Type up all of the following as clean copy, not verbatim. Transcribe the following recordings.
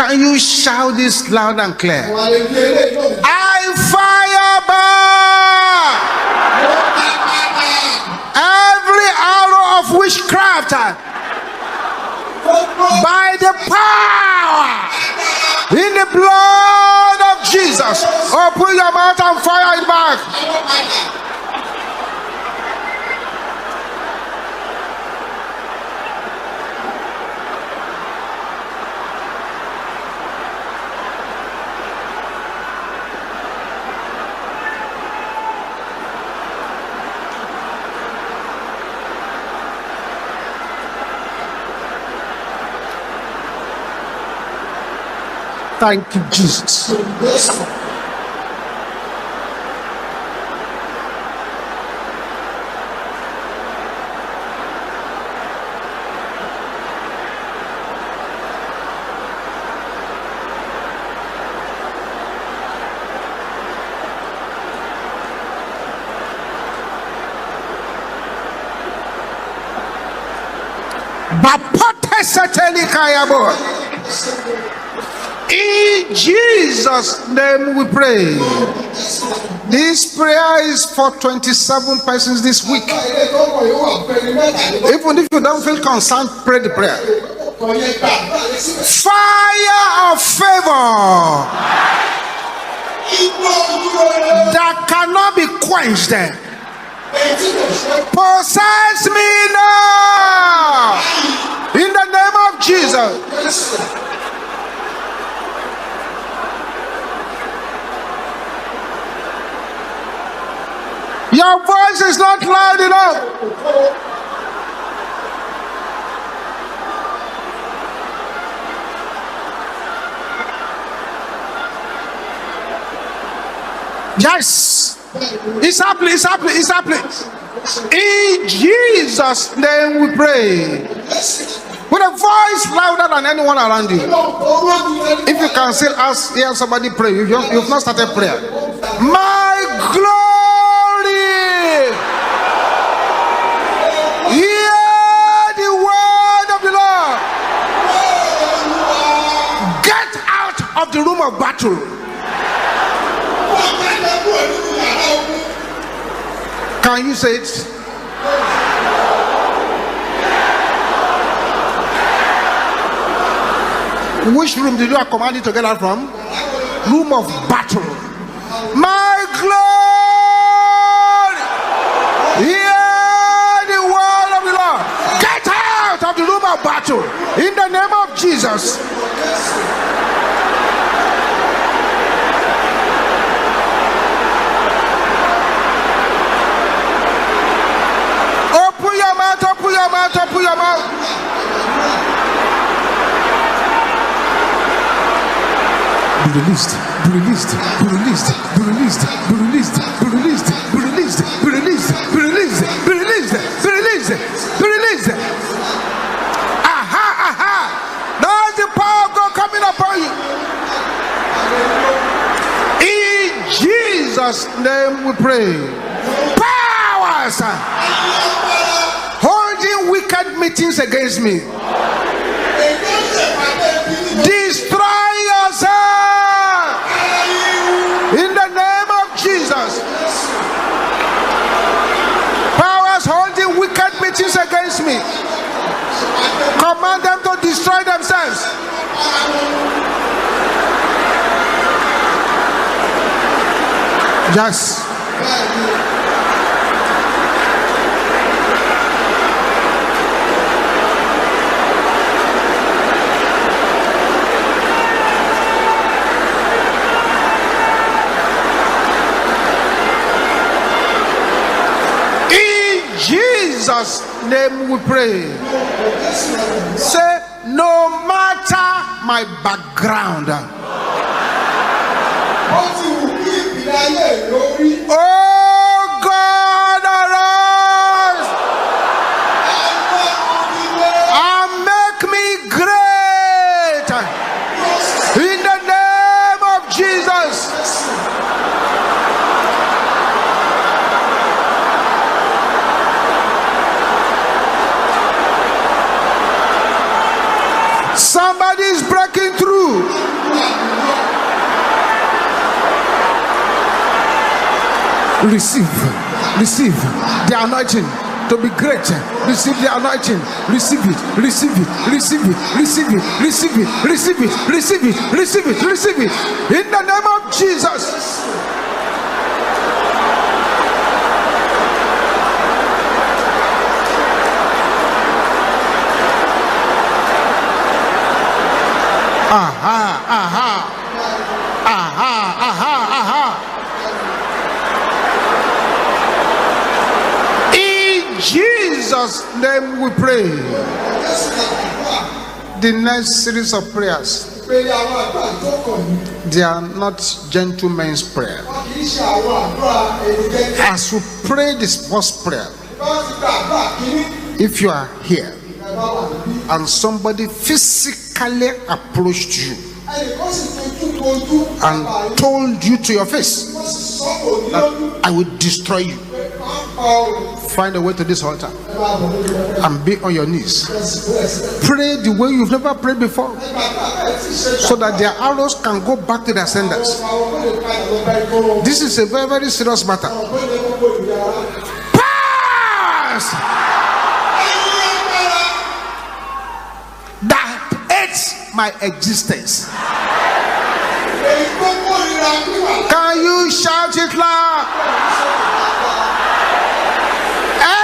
Can you shout this loud and clear? I fire back every arrow of witchcraft by the power in the blood of Jesus. Open your mouth and fire it back. Thank you, Jesus. In Jesus' name we pray. This prayer is for 27 persons this week. Even if you don't feel concerned, pray the prayer. Fire of favor that cannot be quenched. Possess me now in the name of Jesus. Your voice is not loud enough. Yes, it's happening, it's happening, it's happening. In Jesus' name we pray. With a voice louder than anyone around you. If you can still hear somebody pray, you've not started prayer. My glory, hear the word of the Lord. Get out of the room of battle. Can you say it? Which room did you command you to get out from? Room of battle. My glory, hear the word of the Lord. Get out of the room of battle in the name of Jesus. Open your mouth, open your mouth, open your mouth. Be released, be released, be released, be released, be released, be released, be released, be released, be released, be released, be released, be released. Aha, aha. That's the power of God coming upon you. In Jesus' name we pray. Powers holding wicked meetings against me, destroy yourself in the name of Jesus. Powers holding wicked meetings against me, command them to destroy themselves. Yes. Jesus' name we pray. Say, no matter my background, oh God, arise and make me great in the name of Jesus. Somebody is breaking through. Receive the anointing to be great. Receive the anointing. Receive it. Receive it. Receive it. Receive it. Receive it. Receive it. Receive it. Receive it. Receive it. In the name of Jesus. Aha, aha, aha, aha, aha. In Jesus' name we pray. The next series of prayers, they are not gentlemen's prayer. As we pray this first prayer, if you are here and somebody physically approached you and told you to your face that I will destroy you, find a way to this altar and be on your knees. Pray the way you've never prayed before, so that their arrows can go back to their senders. This is a very, very serious matter. Pass! That hates my existence. Can you shout it loud?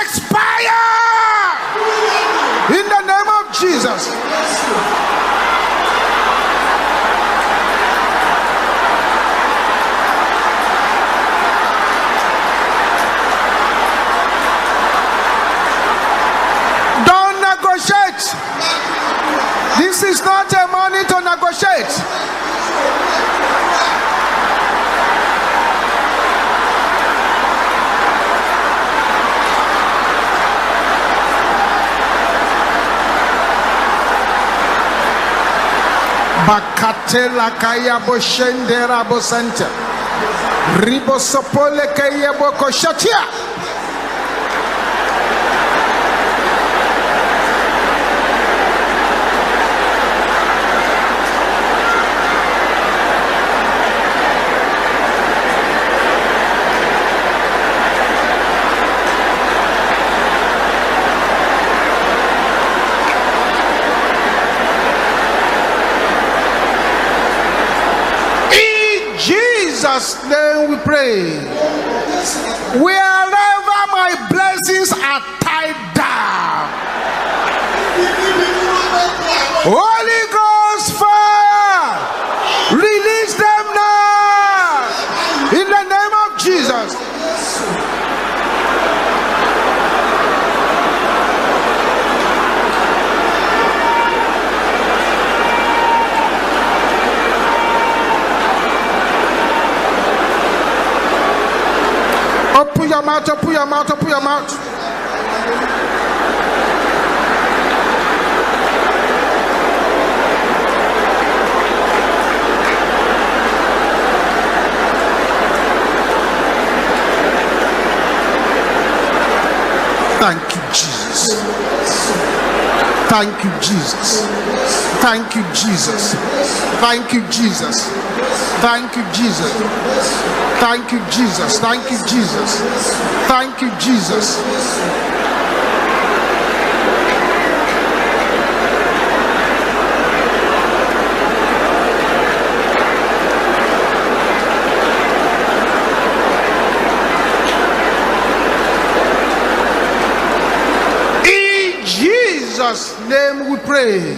Expire in the name of Jesus. Don't negotiate. This is not a money to negotiate. Bakatela kaya bo shendera bo santa. Ribo sopole kaya bo koshatia. Jesus' name we pray. Wherever my blessings are tied down, Holy Ghost fire, release them now in the name of Jesus. Open your mouth, open your mouth, open your mouth. Thank you, Jesus. Thank you, Jesus. Thank you, Jesus. Thank you, Jesus. Thank you, Jesus. Thank you, Jesus. Thank you, Jesus. Thank you, Jesus. In Jesus' name we pray.